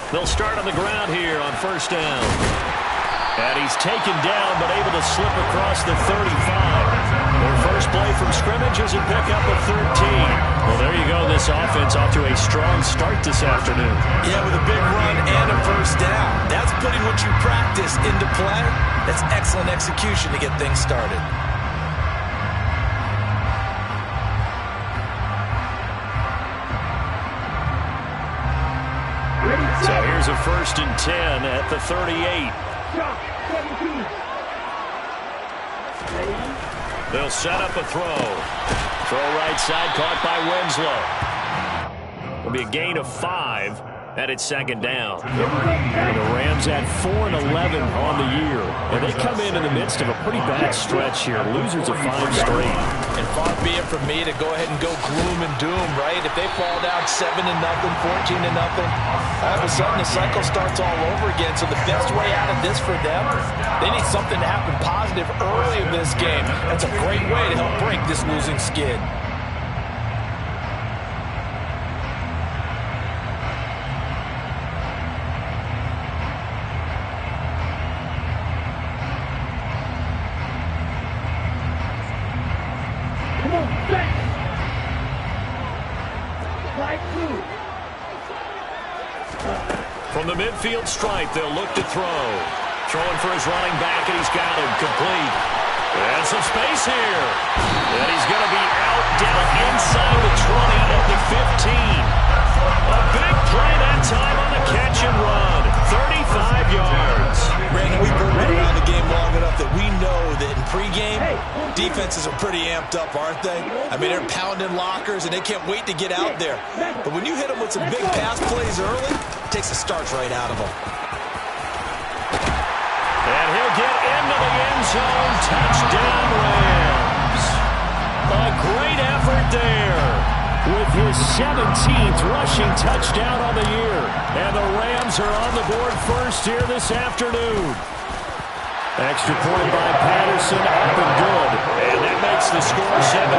They'll start on the ground here on first down. And he's taken down, but able to slip across the 35. Their first play from scrimmage is a pickup of 13. Well, there you go. This offense off to a strong start this afternoon. Yeah, with a big run and a first down. That's putting what you practice into play. That's excellent execution to get things started. So here's a 1st and 10 at the 38. They'll set up a throw. Throw right side, caught by Winslow. It'll be a gain of 5, and it's 2nd down. And the Rams at 4-11 on the year. And they come in the midst of a pretty bad stretch here. Losers of 5 straight. And far be it from me to go ahead and go gloom and doom, right? If they fall down 7-0, 14-0, all of a sudden the cycle starts all over again. So the best way out of this for them, they need something to happen positive early in this game. That's a great way to help break this losing skid. From the midfield stripe, they'll look to throw. Throwing for his running back, and he's got him complete. And some space here. And he's going to be out down inside the 20 at the 15. A big play that time on the catch and run. 35 yards. Brandon, we've been around the game long enough that we know that in pregame, defenses are pretty amped up, aren't they? I mean, they're pounding lockers, and they can't wait to get out there. But when you hit them with some big pass plays early, it takes the starch right out of them. And he'll get into the end zone. Touchdown, Rams. A great effort there with his 17th rushing touchdown on the year. And the Rams are on the board first here this afternoon. Extra point by Patterson, up and good. And that makes the score 7-0.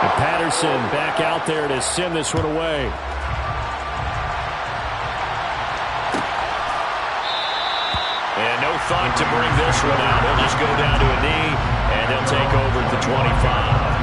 And Patterson back out there to send this one away. And no thought to bring this one out. He'll just go down to a knee, and they'll take over at the 25.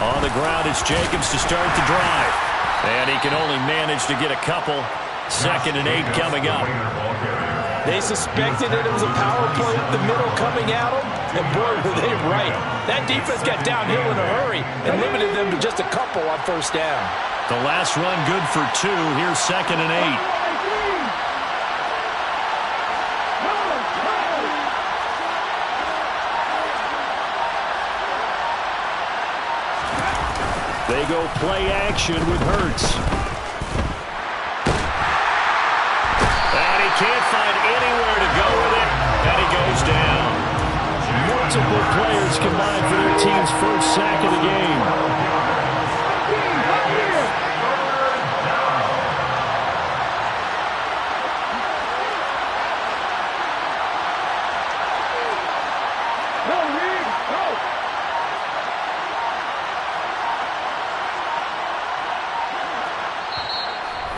On the ground, it's Jacobs to start the drive. And he can only manage to get a couple. 2nd and 8 coming up. They suspected that it was a power play up the middle coming at them. And boy, were they right. That defense got downhill in a hurry and limited them to just a couple on first down. The last run good for 2. Here's 2nd and 8. They go play action with Hurts. And he can't find anywhere to go with it, and he goes down. Multiple players combined for their team's first sack of the game.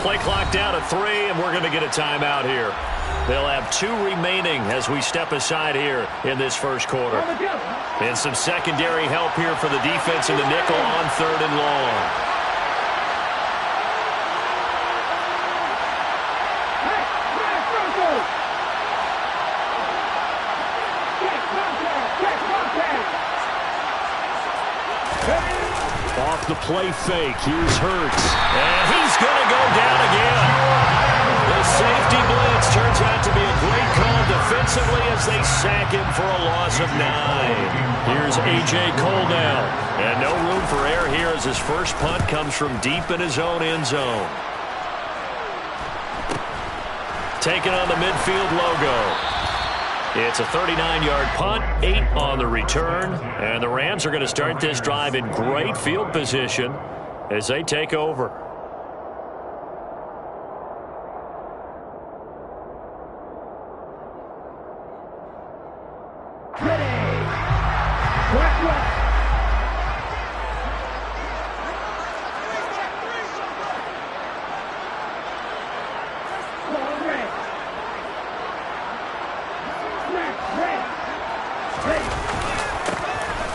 Play clock down to 3, and we're going to get a timeout here. They'll have 2 remaining as we step aside here in this first quarter. And some secondary help here for the defense in the nickel on 3rd and long. Off the play fake, here's Hurts. And he's going to go down again. The safety blitz turns out to be a great call defensively as they sack him for a loss of 9. Here's A.J. Cole now. And no room for error here as his first punt comes from deep in his own end zone. taking on the midfield logo. It's a 39-yard punt, 8 on the return, and the Rams are going to start this drive in great field position as they take over.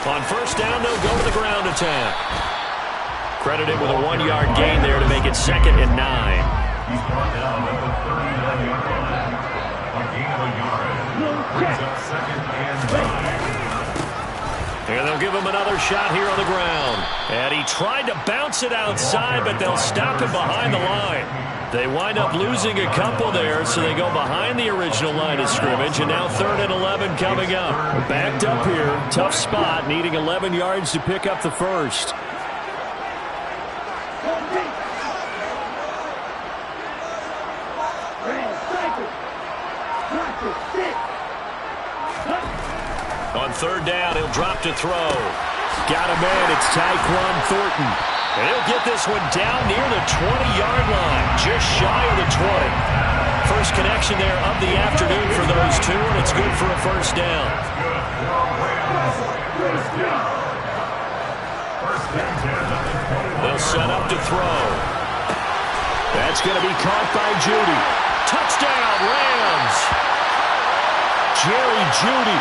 On first down, they'll go to the ground attack. Credited with a 1-yard gain there to make it 2nd and 9. He's brought down at the 39-yard line. A gain of a yard. Brings up 2nd and 9. And they'll give him another shot here on the ground. And he tried to bounce it outside, but they'll stop him behind the line. They wind up losing a couple there, so they go behind the original line of scrimmage, and now 3rd and 11 coming up. Backed up here, tough spot, needing 11 yards to pick up the first. On 3rd down, he'll drop to throw. Got a man, it's Tyquan Thornton. And he'll get this one down near the 20-yard line, just shy of the 20. First connection there of the afternoon for those two, and it's good for a first down. They'll set up to throw. That's going to be caught by Jeudy. Touchdown, Rams! Jerry Jeudy,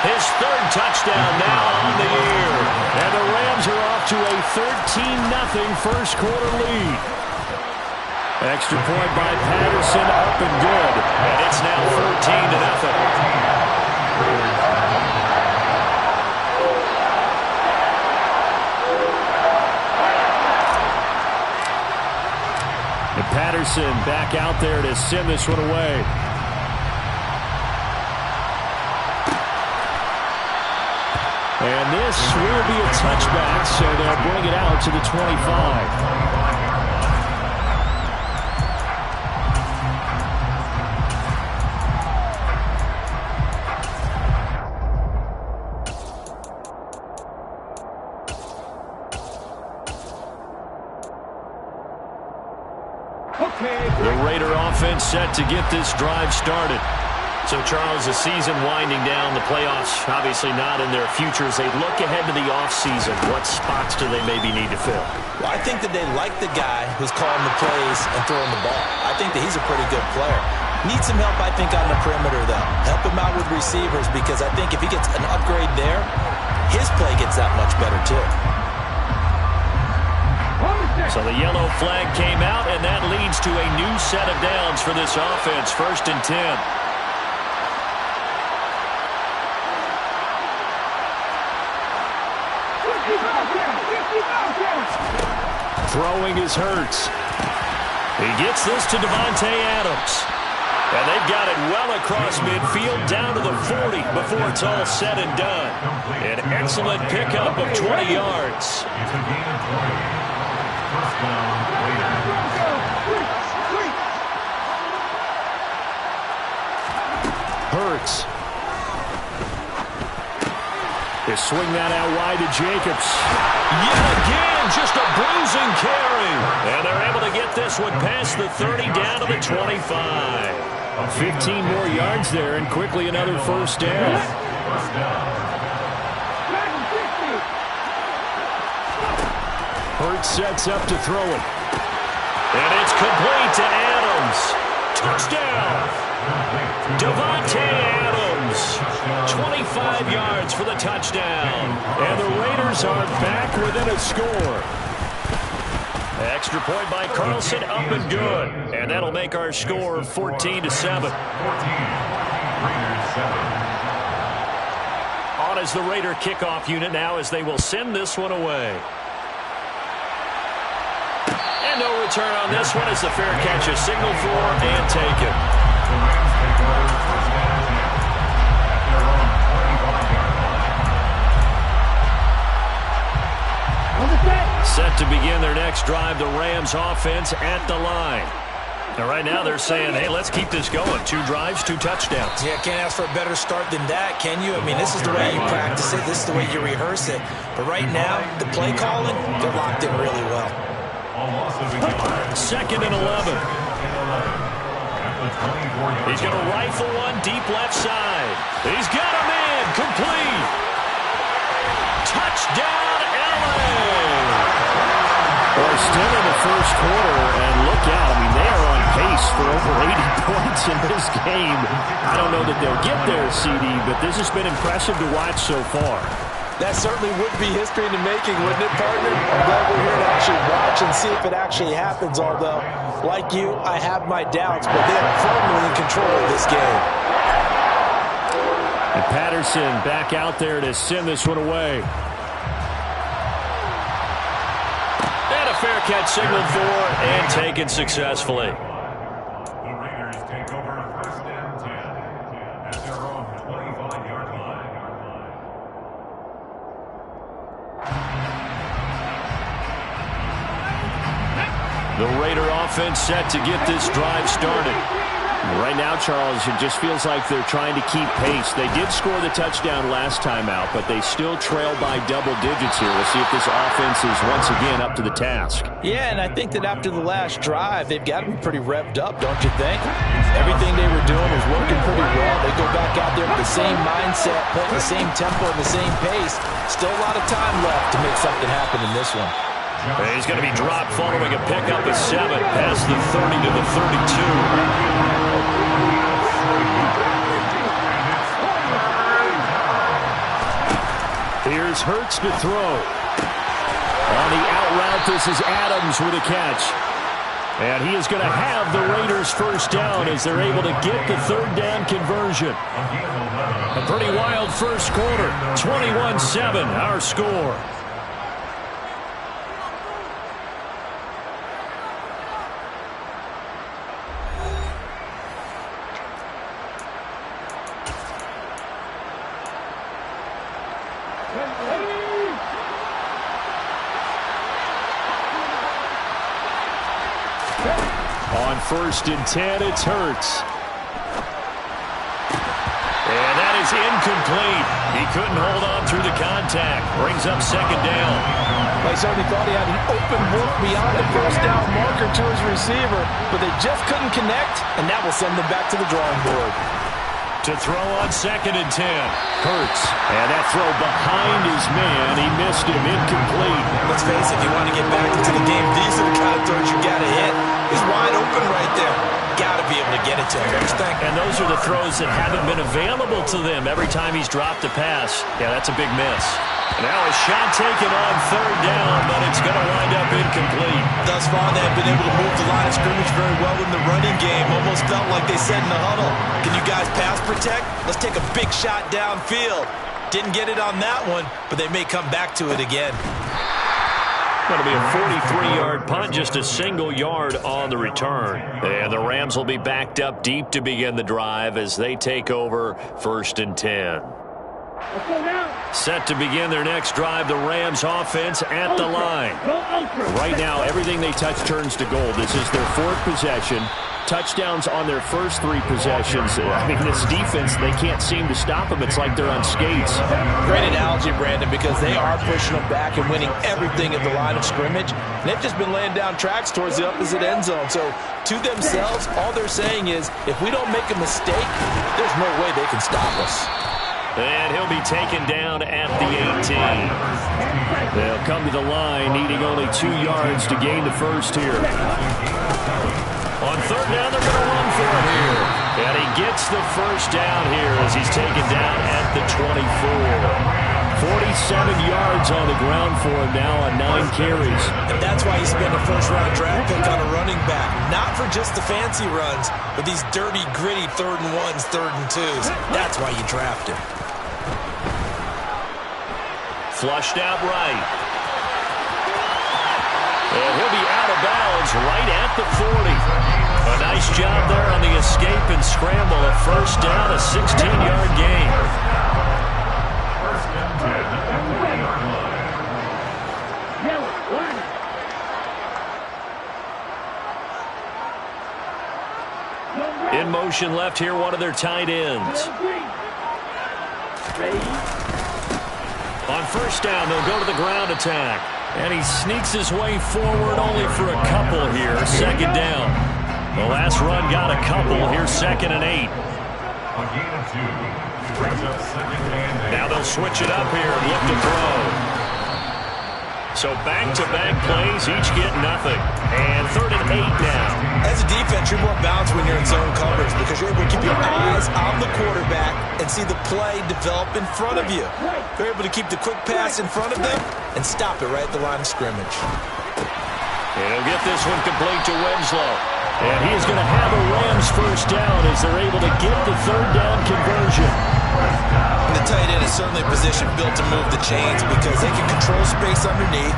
his 3rd touchdown now on the year. And the Rams are off to a 13-0 first quarter lead. Extra point by Patterson, up and good. And it's now 14-0. And Patterson back out there to send this one away. And this will be a touchback, so they'll bring it out to the 25. The Raider offense set to get this drive started. So, Charles, the season winding down, the playoffs obviously not in their future. As they look ahead to the offseason, what spots do they maybe need to fill? Well, I think that they like the guy who's calling the plays and throwing the ball. I think that he's a pretty good player. Needs some help, I think, on the perimeter, though. Help him out with receivers, because I think if he gets an upgrade there, his play gets that much better, too. So the yellow flag came out, and that leads to a new set of downs for this offense. 1st and 10. Throwing is Hurts. He gets this to Davante Adams. And they've got it well across midfield down to the 40 before it's all said and done. An excellent pickup of 20 yards. It's a gain of 20. First down, Hurts. They swing that out wide to Jacobs. Yet again, just a bruising carry. And they're able to get this one past the 30 down to the 25. 15 more yards there, and quickly another first down. Hurts sets up to throw it. And it's complete to Adams. Touchdown! Davante Adams. 25 yards for the touchdown. And the Raiders are back within a score. Extra point by Carlson, up and good. And that'll make our score 14-7. 14. Raiders 7. On is the Raider kickoff unit now as they will send this one away. And no return on this one as the fair catch is signaled for and taken. The Rams take over first down and 10 at their own 45-yard line. Set to begin their next drive, the Rams offense at the line. And right now they're saying, hey, let's keep this going. 2 drives, 2 touchdowns. Yeah, can't ask for a better start than that, can you? I mean, this is the way you practice it. This is the way you rehearse it. But right now, the play calling, they're locked in really well. 2nd and 11. He's going to rifle one deep left side. He's got him in. Complete. Touchdown, LA. We're still in the first quarter, and look out. I mean, they are on pace for over 80 points in this game. I don't know that they'll get there, CD, but this has been impressive to watch so far. That certainly would be history in the making, wouldn't it, partner? I'm glad we're here to actually watch and see if it actually happens, although, like you, I have my doubts, but they are firmly in control of this game. And Patterson back out there to send this one away. Fair catch signaled for and taken successfully. The Raiders take over 1st and 10 at their own 25-yard line. The Raider offense set to get this drive started. Right now, Charles, it just feels like they're trying to keep pace. They did score the touchdown last time out, but they still trail by double digits here. We'll see if this offense is once again up to the task. Yeah, and I think that after the last drive, they've got to be pretty revved up, don't you think? Everything they were doing was working pretty well. They go back out there with the same mindset, playing the same tempo and the same pace. Still a lot of time left to make something happen in this one. He's going to be dropped following a pickup of 7 past the 30 to the 32. Here's Hurts to throw. On the out route, this is Adams with a catch. And he is going to have the Raiders first down as they're able to get the 3rd down conversion. A pretty wild first quarter. 21-7, our score. On 1st and 10, it's Hurts. And that is incomplete. He couldn't hold on through the contact. Brings up 2nd down. They certainly thought he had an open look beyond the first down marker to his receiver, but they just couldn't connect, and that will send them back to the drawing board. To throw on 2nd and 10. Hurts. And that throw behind his man. He missed him. Incomplete. Let's face it, if you want to get back into the game, these are the kind of throws you got to hit. He's wide open right there. Got to be able to get it to him. And those are the throws that haven't been available to them every time he's dropped a pass. Yeah, that's a big miss. Now a shot taken on 3rd down, but it's going to wind up incomplete. Thus far, they have been able to move the line of scrimmage very well in the running game. Almost felt like they said in the huddle, can you guys pass protect? Let's take a big shot downfield. Didn't get it on that one, but they may come back to it again. Going to be a 43-yard punt, just a single yard on the return. And the Rams will be backed up deep to begin the drive as they take over 1st and 10. Set to begin their next drive, the Rams offense at the line. Right now, everything they touch turns to gold. This is their 4th possession. Touchdowns on their first 3 possessions. I mean, this defense, they can't seem to stop them. It's like they're on skates. Great analogy, Brandon, because they are pushing them back and winning everything at the line of scrimmage. And they've just been laying down tracks towards the opposite end zone. So, to themselves, all they're saying is, if we don't make a mistake, there's no way they can stop us. And he'll be taken down at the 18. They'll come to the line, needing only 2 yards to gain the first here. On 3rd down, they're going to run for it here. And he gets the first down here as he's taken down at the 24. 47 yards on the ground for him now on 9 carries. And that's why you spend a first-round draft pick on a running back. Not for just the fancy runs, but these dirty, gritty 3rd and 1s, 3rd and 2s. That's why you draft him. Flushed out right. And he'll be out of bounds right at the 40. A nice job there on the escape and scramble. A first down, a 16-yard gain. In motion left here, one of their tight ends. On first down, they'll go to the ground attack. And he sneaks his way forward only for a couple here. Second down. The last run got a couple. Here's 2nd and 8. Now they'll switch it up here and look to throw. So back-to-back plays, each get nothing. And 3rd and 8 now. As a defense, you're more balanced when you're in zone coverage because you're able to keep your eyes on the quarterback and see the play develop in front of you. You're able to keep the quick pass in front of them and stop it right at the line of scrimmage. And he'll get this one complete to Winslow. And he is going to have a Rams first down as they're able to get the 3rd down conversion. And the tight end is certainly a position built to move the chains because they can control space underneath.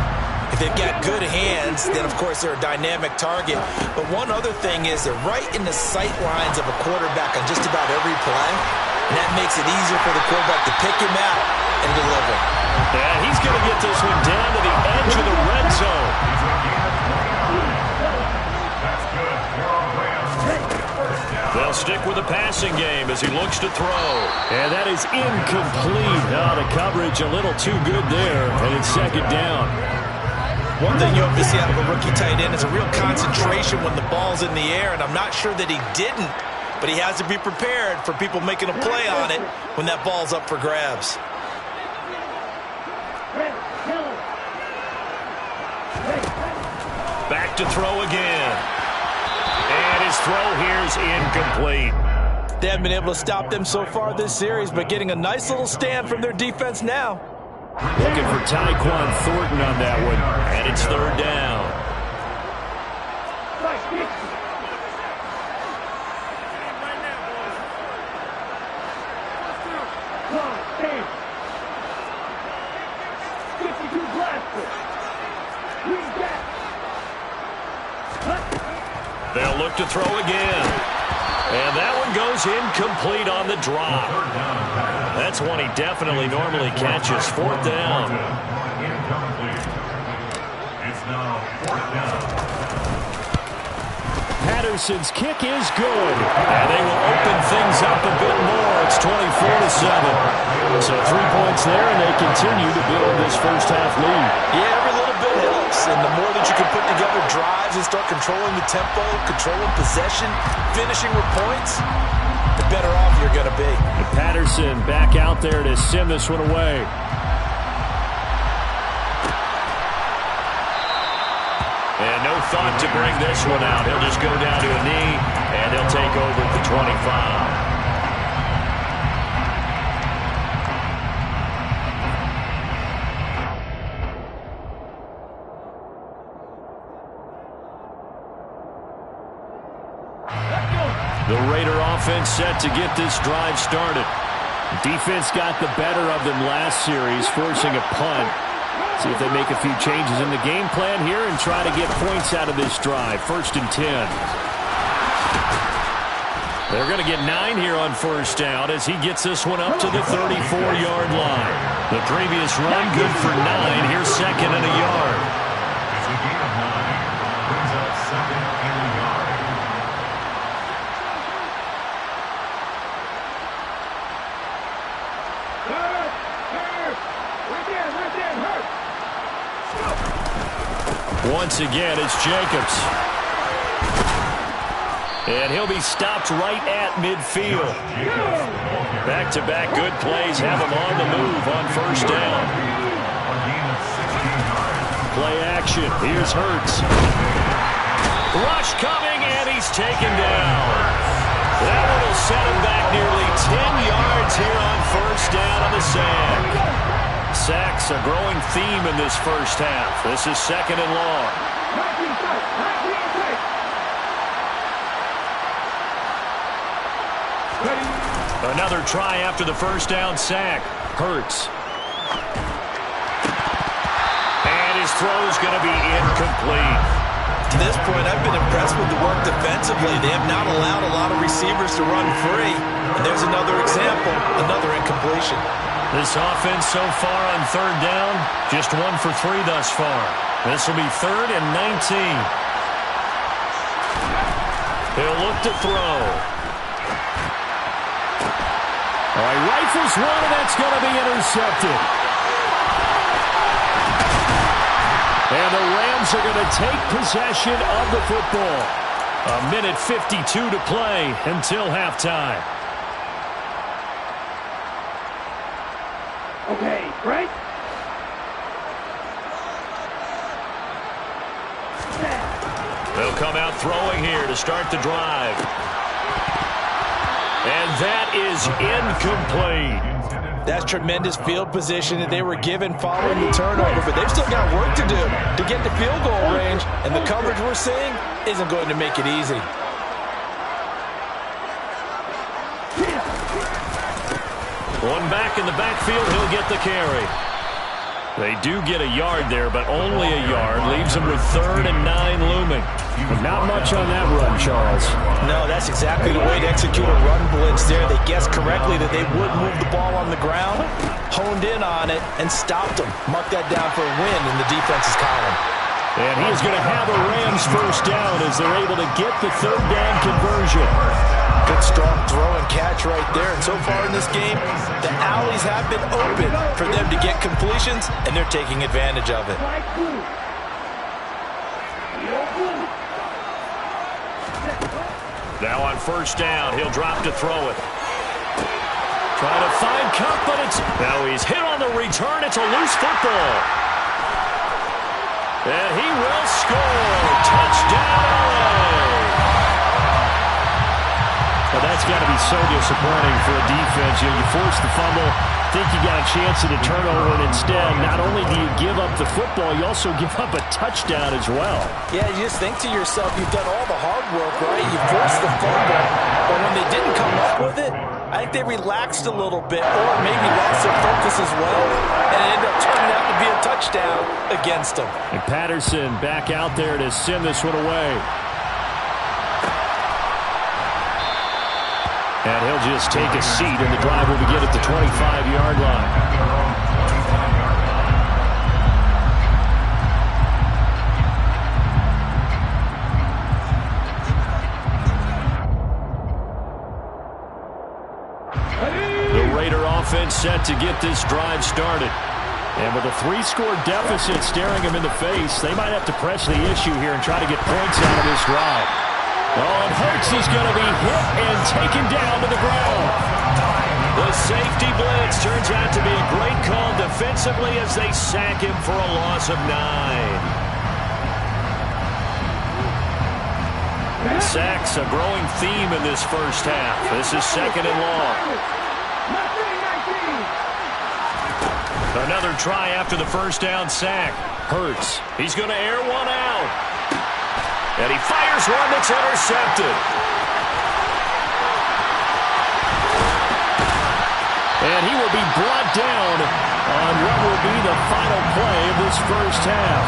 If they've got good hands, then, of course, they're a dynamic target. But one other thing is they're right in the sight lines of a quarterback on just about every play. And that makes it easier for the quarterback to pick him out and deliver. And he's going to get this one down to the edge of the red zone. They'll stick with the passing game as he looks to throw. And that is incomplete. The coverage a little too good there. And it's 2nd down. One thing you hope to see out of a rookie tight end is a real concentration when the ball's in the air, and I'm not sure that he didn't, but he has to be prepared for people making a play on it when that ball's up for grabs. Back to throw again. And his throw here's incomplete. They haven't been able to stop them so far this series, but getting a nice little stand from their defense now. Looking for Tyquan Thornton on that one. And it's 3rd down. They'll look to throw again. And that one goes incomplete on the drop. That's one he definitely normally catches. 4th down. It's now 4th down. Patterson's kick is good. And they will open things up a bit more. It's 24-7. So 3 points there, and they continue to build this first half lead. Yeah, every little bit helps. And the more that you can put together drives and start controlling the tempo, controlling possession, finishing with points, the better off you're going to be. And Patterson back out there to send this one away. And no thought to bring this one out. He'll just go down to a knee, and they'll take over at the 25. The Raider offense set to get this drive started. Defense got the better of them last series, forcing a punt. See if they make a few changes in the game plan here and try to get points out of this drive. 1st and 10. They're going to get 9 here on first down as he gets this one up to the 34-yard line. The previous run good for 9. Here's 2nd and a yard. It's a gain of 9. Brings up 2nd and a yard. Once again, it's Jacobs. And he'll be stopped right at midfield. Back-to-back good plays have him on the move on first down. Play action. Here's Hurts. Rush coming, and he's taken down. That one will set him back nearly 10 yards here on first down on the sack. Sacks a growing theme in this first half. This is 2nd and long. Another try after the first down sack. Hurts. And his throw's going to be incomplete. To this point, I've been impressed with the work defensively. They have not allowed a lot of receivers to run free. And there's another example, another incompletion. This offense so far on 3rd down, just 1 for 3 thus far. This will be 3rd and 19. He'll look to throw. rifles one, and that's going to be intercepted. And the Rams are going to take possession of the football. 1:52 to play until halftime. Okay, right? They'll come out throwing here to start the drive. And that is incomplete. That's tremendous field position that they were given following the turnover, but they've still got work to do to get the field goal range, and the coverage we're seeing isn't going to make it easy. One back in the backfield, he'll get the carry. They do get a yard there, but only a yard. Leaves them with 3rd and 9 looming. Not much on that run, Charles. No, that's exactly the way to execute a run blitz there. They guessed correctly that they would move the ball on the ground, honed in on it, and stopped them. Mark that down for a win in the defense's column. And he is going to have a Rams first down as they're able to get the 3rd down conversion. Good strong throw and catch right there. And so far in this game, the alleys have been open for them to get completions, and they're taking advantage of it. Now on first down, he'll drop to throw it. Trying to find Kupp, but now he's hit on the return. It's a loose football. And he will score. Touchdown, LA. Well, that's got to be so disappointing for a defense. You force the fumble, think you got a chance at a turnover, and instead, not only do you give up the football, you also give up a touchdown as well. Yeah, you just think to yourself, you've done all the hard work, right? You forced the fumble, but when they didn't come up with it, I think they relaxed a little bit, or maybe lost their focus as well, and it ended up turning out to be a touchdown against them. And Patterson back out there to send this one away. And he'll just take a seat, and the drive will begin at the 25-yard line. The Raider offense set to get this drive started. And with a 3-score deficit staring them in the face, they might have to press the issue here and try to get points out of this drive. Oh, and Hurts is going to be hit and taken down to the ground. The safety blitz turns out to be a great call defensively as they sack him for a loss of 9. Sacks a growing theme in this first half. This is 2nd and long. Another try after the first down sack. Hurts. He's going to air one out. And he fires one that's intercepted. And he will be brought down on what will be the final play of this first half.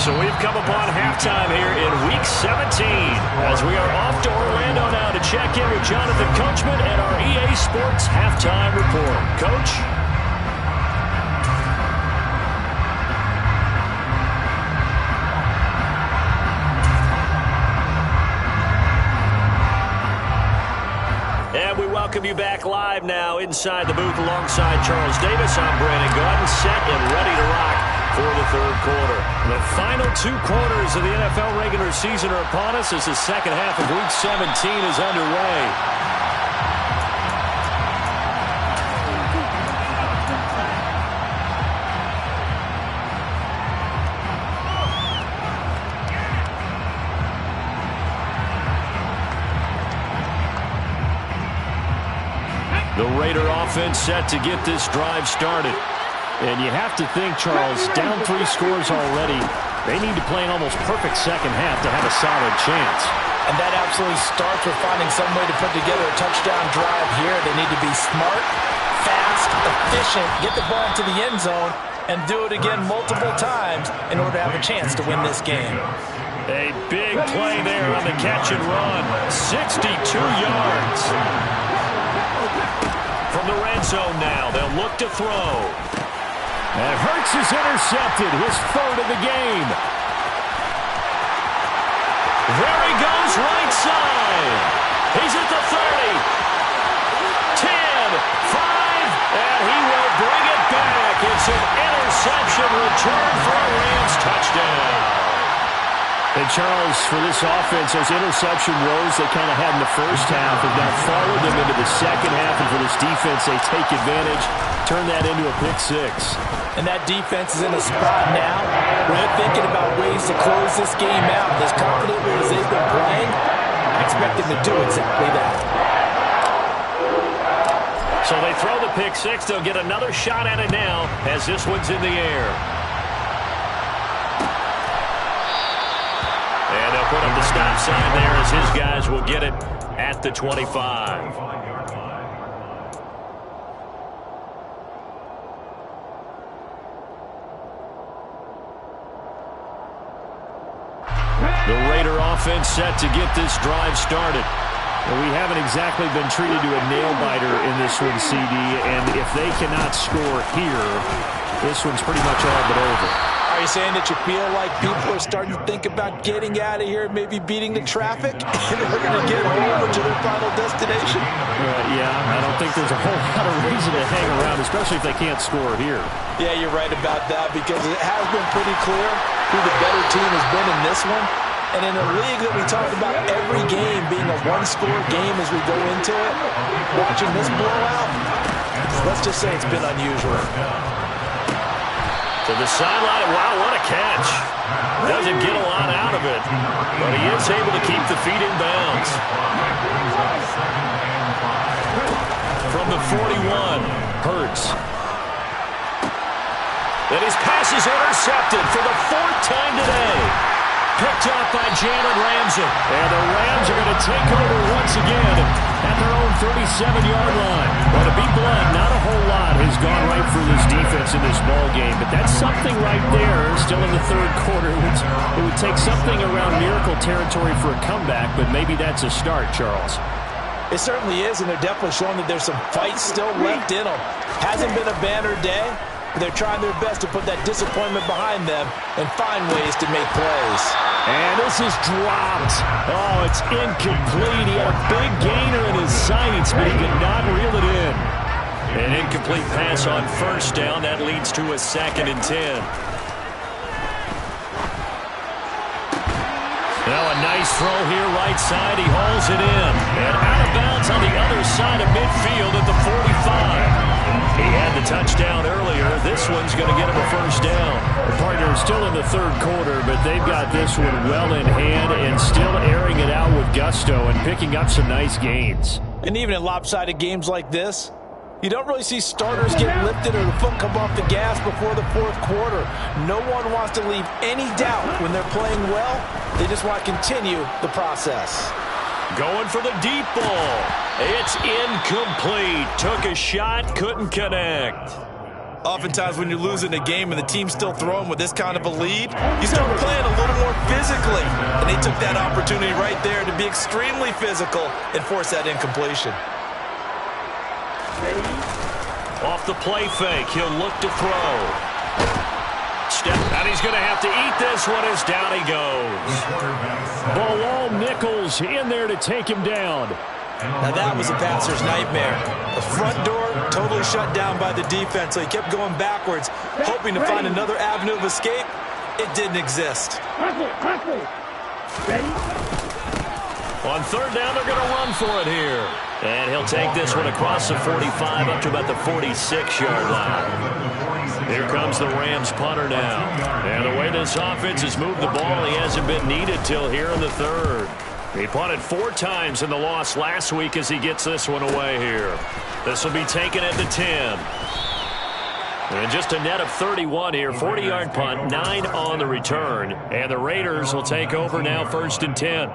So we've come upon halftime here in Week 17 as we are off to Orlando now to check in with Jonathan Coachman and our EA Sports Halftime Report. Coach? Welcome you back live now inside the booth alongside Charles Davis. I'm Brandon Gaudin, set and ready to rock for the 3rd quarter. The final 2 quarters of the NFL regular season are upon us as the second half of Week 17 is underway. The Raider offense set to get this drive started. And you have to think, Charles, down 3 scores already, they need to play an almost perfect second half to have a solid chance. And that absolutely starts with finding some way to put together a touchdown drive here. They need to be smart, fast, efficient, get the ball into the end zone, and do it again multiple times in order to have a chance to win this game. A big play there on the catch and run. 62 yards. From the red zone now, they'll look to throw. And Hurts is intercepted, his 3rd of the game. There he goes right side. He's at the 30, 10, return for a Rams touchdown. And Charles, for this offense, those interception woes they kind of had in the first half have now followed them into the second half. And for this defense, they take advantage, turn that into a pick six. And that defense is in a spot now where they're thinking about ways to close this game out. As confidently as they've been playing, I expect them to do exactly that. So they throw the pick six. They'll get another shot at it now as this one's in the air. And they'll put up the stop sign there as his guys will get it at the 25. The Raider offense set to get this drive started. Well, we haven't exactly been treated to a nail-biter in this one, CD, and if they cannot score here, this one's pretty much all but over. Are you saying that you feel like people are starting to think about getting out of here, maybe beating the traffic in order to get over to their final destination? Yeah, I don't think there's a whole lot of reason to hang around, especially if they can't score here. Yeah, you're right about that because it has been pretty clear who the better team has been in this one. And in a league that we talk about every game being a one-score game as we go into it, watching this blowout, let's just say it's been unusual. To the sideline. Wow, what a catch. Doesn't get a lot out of it, but he is able to keep the feet in bounds. From the 41, Hurts. And his pass is intercepted for the fourth time today. Picked up by Jalen Ramsey. And the Rams are going to take over once again at their own 37-yard line. Well, to be blunt, not a whole lot has gone right for this defense in this ball game, but that's something right there. Still in the third quarter. It would take something around miracle territory for a comeback, but maybe that's a start, Charles. It certainly is, and they're definitely showing that there's some fight still left in them. Hasn't been a banner day. They're trying their best to put that disappointment behind them and find ways to make plays. And this is dropped. Oh, it's incomplete. He had a big gainer in his sights, but he could not reel it in. An incomplete pass on first down. That leads to a 2nd and 10. Now a nice throw here right side. He hauls it in. And out of bounds on the other side of midfield at the 45. He had the touchdown earlier. This one's going to get him a first down. The partner is still in the third quarter, but they've got this one well in hand and still airing it out with gusto and picking up some nice gains. And even in lopsided games like this, you don't really see starters get lifted or the foot come off the gas before the fourth quarter. No one wants to leave any doubt when they're playing well. They just want to continue the process. Going for the deep ball. It's incomplete. Took a shot, couldn't connect. Oftentimes when you're losing a game and the team's still throwing with this kind of a lead, you start playing a little more physically. And they took that opportunity right there to be extremely physical and force that incompletion. Off the play fake, he'll look to throw. Step, and he's going to have to eat this one as down he goes. Bilal Nichols in there to take him down. Now that was a passer's nightmare. The front door totally shut down by the defense, so he kept going backwards, hoping to find another avenue of escape. It didn't exist. On third down, they're going to run for it here. And he'll take this one across the 45 up to about the 46-yard line. Here comes the Rams punter now. And the way this offense has moved the ball, he hasn't been needed till here in the third. He punted 4 times in the loss last week as he gets this one away here. This will be taken at the 10. And just a net of 31 here. 40-yard punt, 9 on the return. And the Raiders will take over now 1st and 10.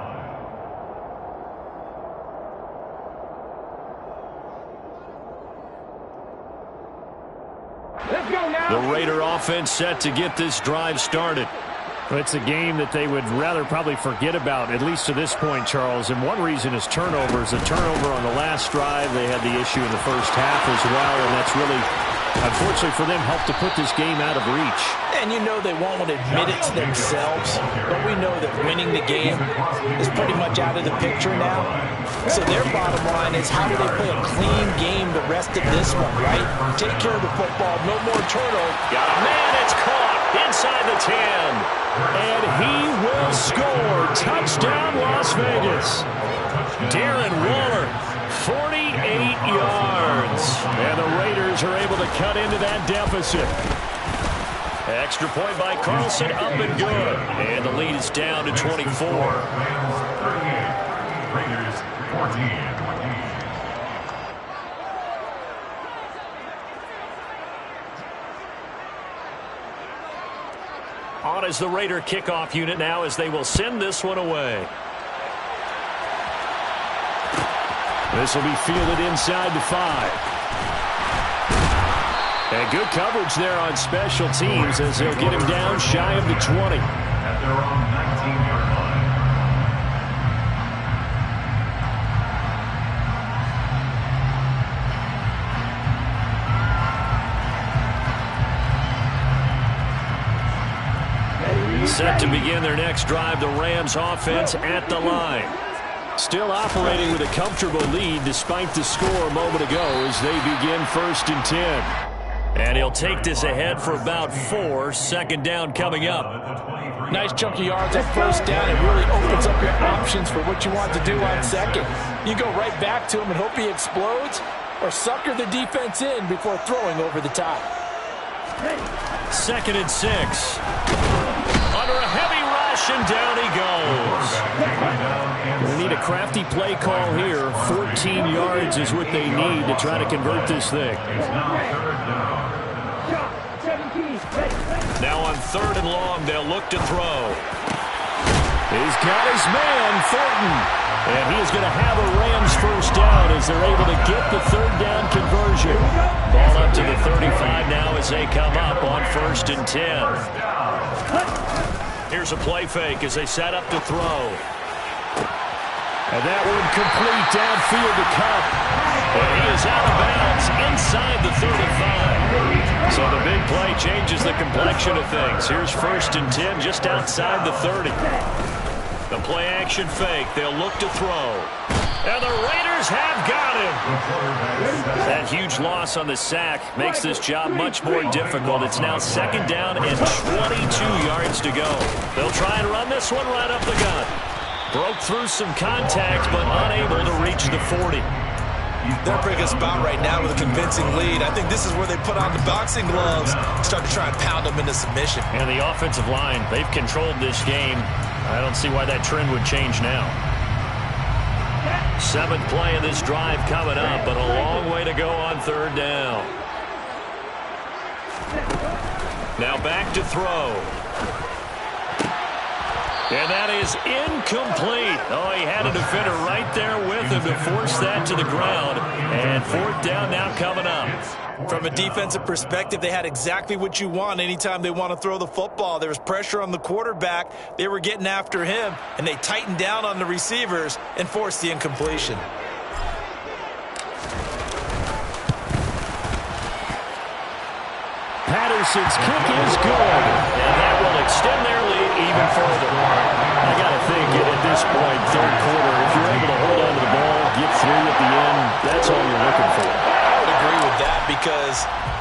The Raider offense set to get this drive started. It's a game that they would rather probably forget about, at least to this point, Charles. And one reason is turnovers. A turnover on the last drive. They had the issue in the first half as well, and that's really, unfortunately for them, helped to put this game out of reach. And you know they won't want to admit it to themselves, but we know that winning the game is pretty much out of the picture now. So their bottom line is, how do they play a clean game the rest of this one, right? Take care of the football, no more turnover. Got a man, it's caught. inside the 10. And he will score. Touchdown, Las Vegas. Darren Waller, 48 yards. And the Raiders are able to cut into that deficit. Extra point by Carlson, up and good. And the lead is down to 24. Raiders 14. On is the Raider kickoff unit now as they will send this one away. This will be fielded inside the 5. And good coverage there on special teams as they'll get him down shy of the 20. At their own 19-yard line. Set to begin their next drive, the Rams offense at the line. Still operating with a comfortable lead despite the score a moment ago as they begin 1st and 10. And he'll take this ahead for about 4. Second down coming up. Nice chunk of yards on first down. It really opens up your options for what you want to do on second. You go right back to him and hope he explodes, or sucker the defense in before throwing over the top. 2nd and 6. Under a heavy rush, and down he goes. They need a crafty play call here. 14 yards is what they need to try to convert this thing. Now on 3rd and long, they'll look to throw. He's got his man, Thornton. And he is going to have a Rams first down as they're able to get the 3rd down conversion. Ball up to the 35 now as they come up on 1st and 10. Here's a play fake as they set up to throw. And that one complete downfield to Kupp. And he is out of bounds inside the 35. So the big play changes the complexion of things. Here's 1st and 10 just outside the 30. The play action fake. They'll look to throw. And the Raiders have got him. That huge loss on the sack makes this job much more difficult. It's now 2nd down and 22 yards to go. They'll try and run this one right up the gut. Broke through some contact, but unable to reach the 40. They're pretty good spot right now with a convincing lead. I think this is where they put on the boxing gloves, start to try and pound them into submission. And the offensive line, they've controlled this game. I don't see why that trend would change now. 7th play of this drive coming up, but a long way to go on 3rd down. Now back to throw. And that is incomplete. Oh, he had a defender right there with him to force that to the ground. And 4th down now coming up. From a defensive perspective, they had exactly what you want anytime they want to throw the football. There was pressure on the quarterback. They were getting after him, and they tightened down on the receivers and forced the incompletion. Patterson's kick is good. And that will extend their lead even further. I got to think at this point, 3rd quarter, if you're able to hold on to the ball, get through at the end, that's all you're looking for. I would agree with that because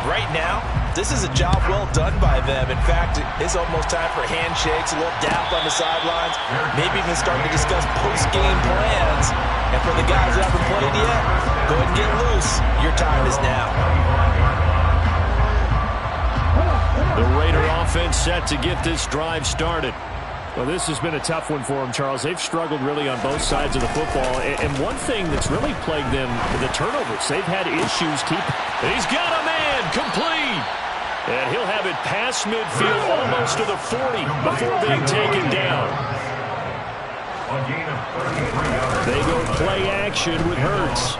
right now, this is a job well done by them. In fact, it's almost time for handshakes, a little dap on the sidelines, maybe even starting to discuss post-game plans. And for the guys that haven't played yet, go ahead and get loose. Your time is now. The Raider offense set to get this drive started. Well, this has been a tough one for them, Charles. They've struggled really on both sides of the football. And one thing that's really plagued them, the turnovers. They've had issues He's got a man complete. And he'll have it past midfield almost to the 40 before being taken down. They go play action with Hurts.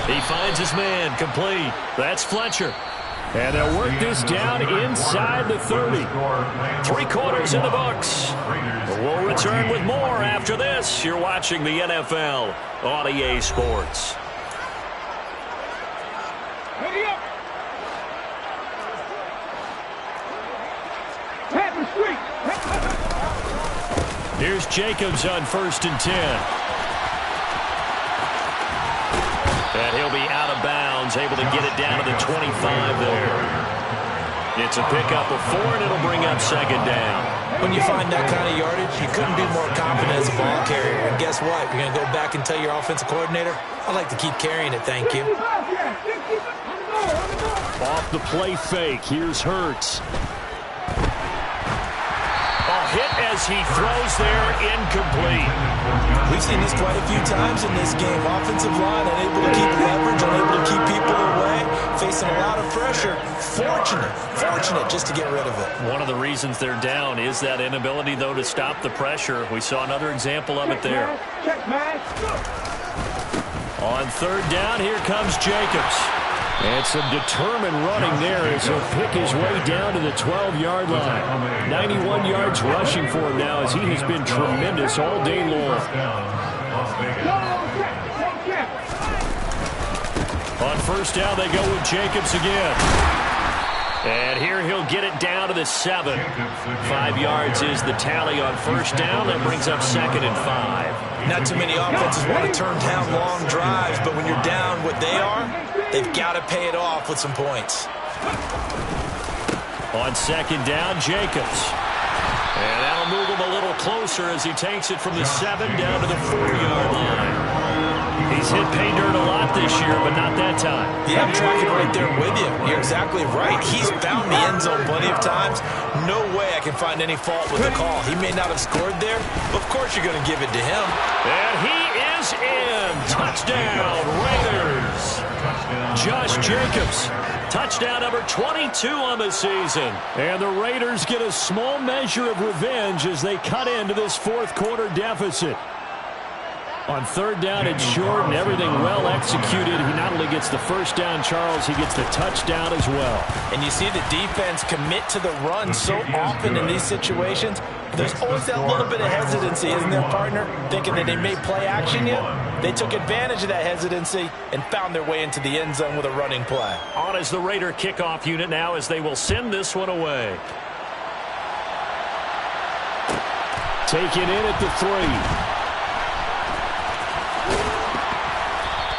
He finds his man complete. That's Fletcher. And they'll work this down inside the 30. 3 quarters in the books. We'll return with more after this. You're watching the NFL on EA Sports. Here's Jacobs on 1st and 10. And he'll be out of bounds, able to get it down to the 25 there. It's a pickup of 4, and it'll bring up second down. When you find that kind of yardage, you couldn't be more confident as a ball carrier. And guess what? You're going to go back and tell your offensive coordinator, I'd like to keep carrying it, thank you. Off the play fake, here's Hurts. Hit as he throws there, incomplete. We've seen this quite a few times in this game. Offensive line unable to keep leverage, unable to keep people away, facing a lot of pressure. Fortunate just to get rid of it. One of the reasons they're down is that inability, though, to stop the pressure. We saw another example of it there. On third down, here comes Jacobs. And some determined running there as he'll pick his way down to the 12-yard line. 91 yards rushing for him now as he has been tremendous all day long. On first down, they go with Jacobs again. And here he'll get it down to the 7. 5 yards is the tally on first down. That brings up second and 5. Not too many offenses want to turn down long drives, but when you're down what they are, they've got to pay it off with some points. On second down, Jacobs. And that'll move him a little closer as he takes it from the 7 down to the 4-yard line. He's hit pay dirt a lot this year, but not that time. Yeah, I'm tracking right there with you. You're exactly right. He's found the end zone plenty of times. No way I can find any fault with the call. He may not have scored there, but of course you're going to give it to him. And he is in. Touchdown, Raiders. Josh Jacobs. Touchdown number 22 on the season. And the Raiders get a small measure of revenge as they cut into this fourth quarter deficit. On third down, it's short and everything well executed. He not only gets the first down, Charles, he gets the touchdown as well. And you see the defense commit to the run so often in these situations. There's always that little bit of hesitancy, isn't there, partner? Thinking that they may play action yet. They took advantage of that hesitancy and found their way into the end zone with a running play. On as the Raider kickoff unit now as they will send this one away. Taken in at the 3.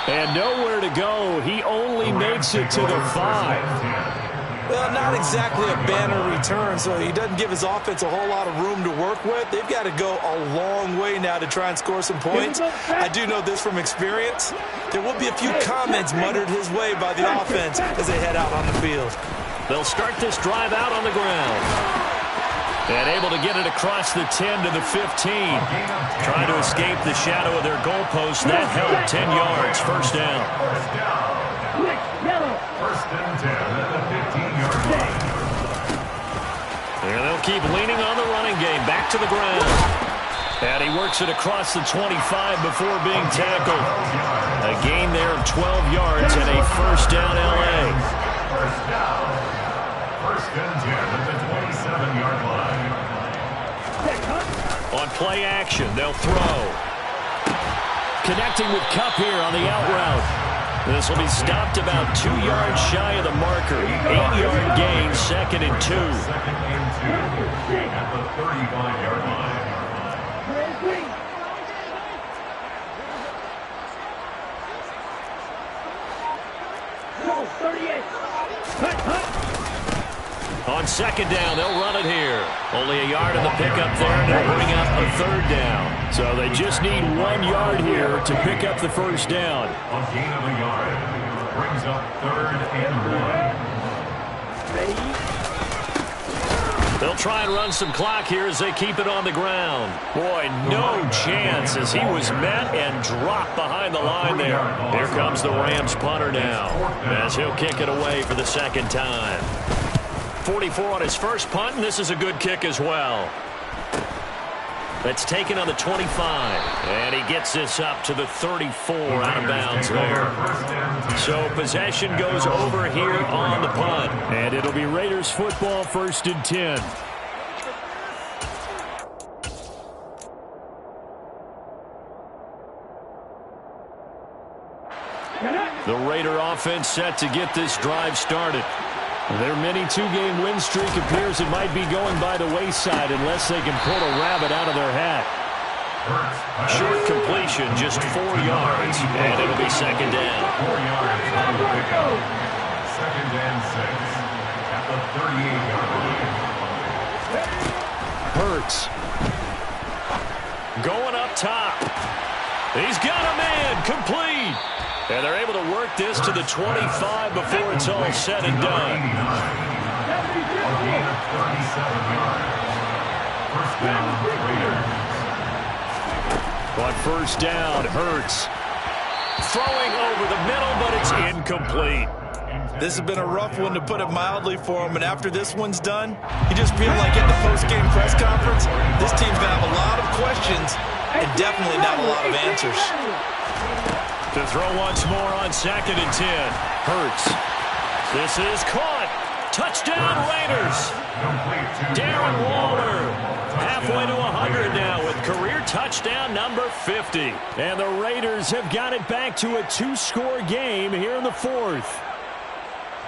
And nowhere to go. He only makes it to the 5. Well, not exactly a banner return, so he doesn't give his offense a whole lot of room to work with. They've got to go a long way now to try and score some points. I do know this from experience. There will be a few comments muttered his way by the offense as they head out on the field. They'll start this drive out on the ground. And able to get it across the 10 to the 15. Trying to escape the shadow of their goalpost. That held 10 yards. First down. First and 10 at the 15-yard line. And they'll keep leaning on the running game. Back to the ground. And he works it across the 25 before being tackled. A gain there of 12 yards and a first down LA. First down. First and 10 at the 27-yard line. On play action, they'll throw. Connecting with Kupp here on the out route. This will be stopped about 2 yards shy of the marker. 8-yard gain, second and 2. Second and 2 at the 35-yard line. On second down, they'll run it here. Only a yard in the pickup there, and they'll bring up a third down. So they just need 1 yard here to pick up the first down. A gain of a yard brings up third and 1. They'll try and run some clock here as they keep it on the ground. Boy, no chance as he was met and dropped behind the line there. Here comes the Rams punter now as he'll kick it away for the second time. 44 on his first punt, and this is a good kick as well. That's taken on the 25, and he gets this up to the 34 out of bounds there. So possession goes over here on the punt, and it'll be Raiders football, first and 10. The Raider offense set to get this drive started. Their mini two-game win streak appears it might be going by the wayside unless they can pull a rabbit out of their hat. Short completion, just 4 yards, and it'll be second down. 4 yards on the pickup. Second and 6 at the 38-yard line. Hurts. Going up top. He's got a man. Complete. And they're able to work this to the 25 before it's all said and done. A gain of 37 yards. First down, Raiders. On first down, Hurts. Throwing over the middle, but it's incomplete. This has been a rough one, to put it mildly, for him. And after this one's done, you just feel like at the post-game press conference, this team's going to have a lot of questions and definitely not a lot of answers. To throw once more on 2nd and 10. Hurts. This is caught. Touchdown, Raiders. Darren Waller. Halfway to 100 now with career touchdown number 50. And the Raiders have got it back to a 2-score game here in the 4th.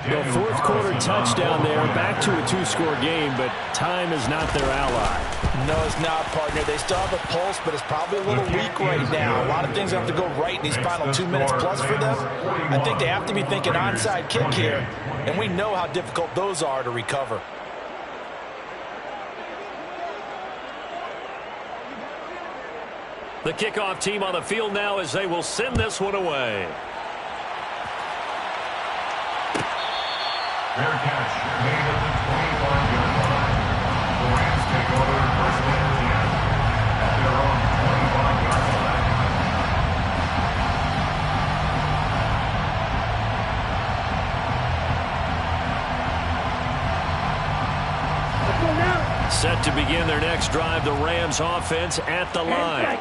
The fourth quarter touchdown there, back to a 2-score game, but time is not their ally. No, it's not, partner. They still have a pulse, but it's probably a little weak right now. A lot of things have to go right in these final 2 minutes plus for them. I think they have to be thinking onside kick here, and we know how difficult those are to recover. The kickoff team on the field now as they will send this one away. Fair catch made at the 25-yard line. The Rams take over first and 10 at their own 25-yard line. Set to begin their next drive, the Rams offense at the line.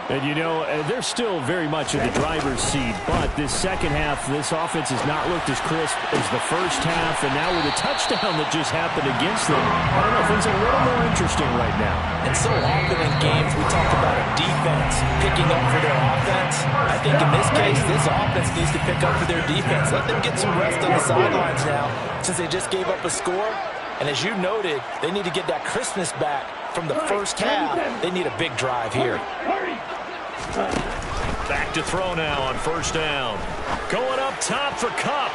And, you know, they're still very much in the driver's seat, but this second half, this offense has not looked as crisp as the first half, and now with a touchdown that just happened against them, I don't know, things are a little more interesting right now. And so often in games, we talk about a defense picking up for their offense. I think in this case, this offense needs to pick up for their defense. Let them get some rest on the sidelines now, since they just gave up a score. And as you noted, they need to get that crispness back from the first half. They need a big drive here. Back to throw now on first down. Going up top for Kupp.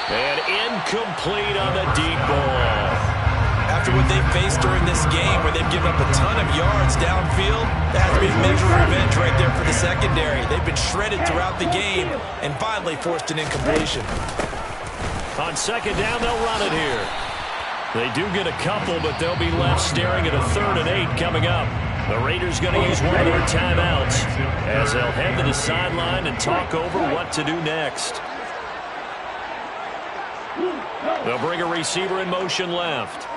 And incomplete on the deep ball. After what they've faced during this game, where they've given up a ton of yards downfield, that has to be a measure of revenge right there for the secondary. They've been shredded throughout the game and finally forced an incompletion. On second down, they'll run it here. They do get a couple, but they'll be left staring at a 3rd and 8 coming up. The Raiders going to use one of their timeouts as they'll head to the sideline and talk over what to do next. They'll bring a receiver in motion left.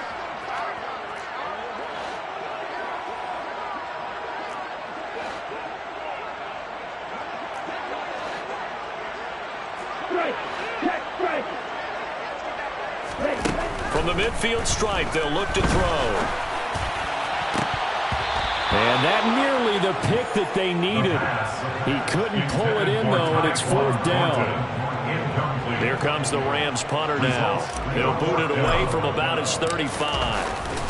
From the midfield stripe, they'll look to throw. And that nearly the pick that they needed. He couldn't pull it in, though, and it's 4th down. Here comes the Rams punter now. He'll boot it away from about his 35.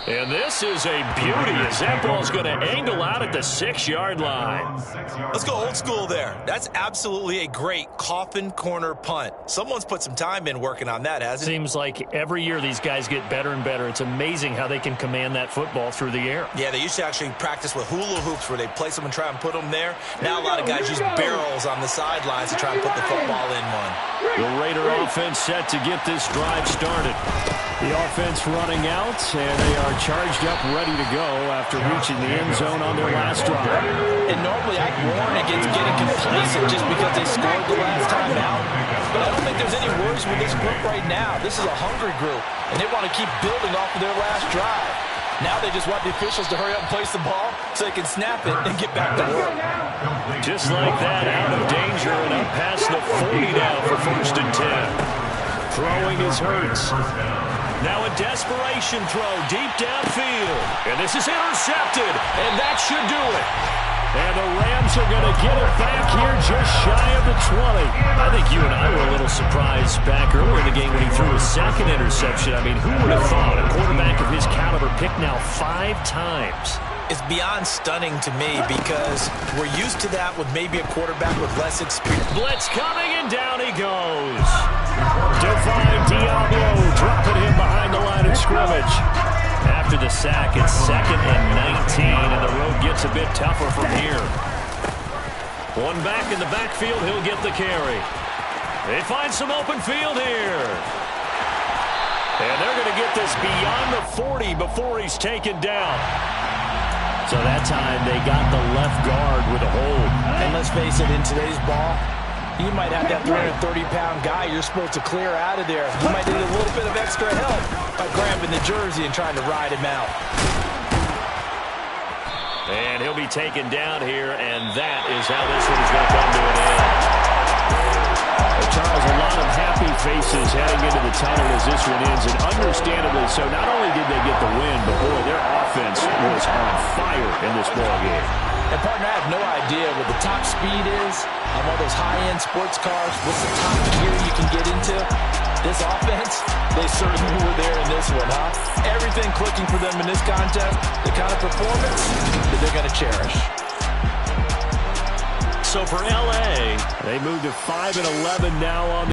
And this is a beauty as that ball's going to angle out at the 6-yard line. Let's go old school there. That's absolutely a great coffin corner punt. Someone's put some time in working on that, hasn't it? Seems like every year these guys get better and better. It's amazing how they can command that football through the air. Yeah, they used to actually practice with hula hoops where they place them and try and put them there. Now a lot of guys use barrels on the sidelines to try and put the football in one. The Raider offense set to get this drive started. The offense running out, and they are charged up, ready to go after reaching the end zone on their last drive. And normally I'd warn against getting complacent just because they scored the last time out. But I don't think there's any worries with this group right now. This is a hungry group, and they want to keep building off of their last drive. Now they just want the officials to hurry up and place the ball so they can snap it and get back to work. Just like that, out of danger and up past the 40 now for 1st and 10. Throwing is Hurts. Now a desperation throw deep downfield. And this is intercepted. And that should do it. And the Rams are going to get it back here just shy of the 20. I think you and I were a little surprised back earlier in the game when he threw his 2nd interception. I mean, who would have thought a quarterback of his caliber picked now 5 times. It's beyond stunning to me because we're used to that with maybe a quarterback with less experience. Blitz coming, and down he goes. Define Diablo, dropping him behind the line of scrimmage. After the sack, it's 2nd and 19, and the road gets a bit tougher from here. One back in the backfield, he'll get the carry. They find some open field here. And they're going to get this beyond the 40 before he's taken down. So that time they got the left guard with a hold. And let's face it, in today's ball, you might have that 330-pound guy you're supposed to clear out of there. You might need a little bit of extra help by grabbing the jersey and trying to ride him out. And he'll be taken down here, and that is how this one is going to come to an end. Charles, a lot of happy faces heading into the tunnel as this one ends, and understandably so. Not only did they get the win, but boy, their offense was on fire in this ball game. And partner, I have no idea what the top speed is of all those high-end sports cars. What's the top gear you can get into? This offense, they certainly were there in this one, huh? Everything clicking for them in this contest, the kind of performance that they're going to cherish. So for L.A., they move to 5-11 now on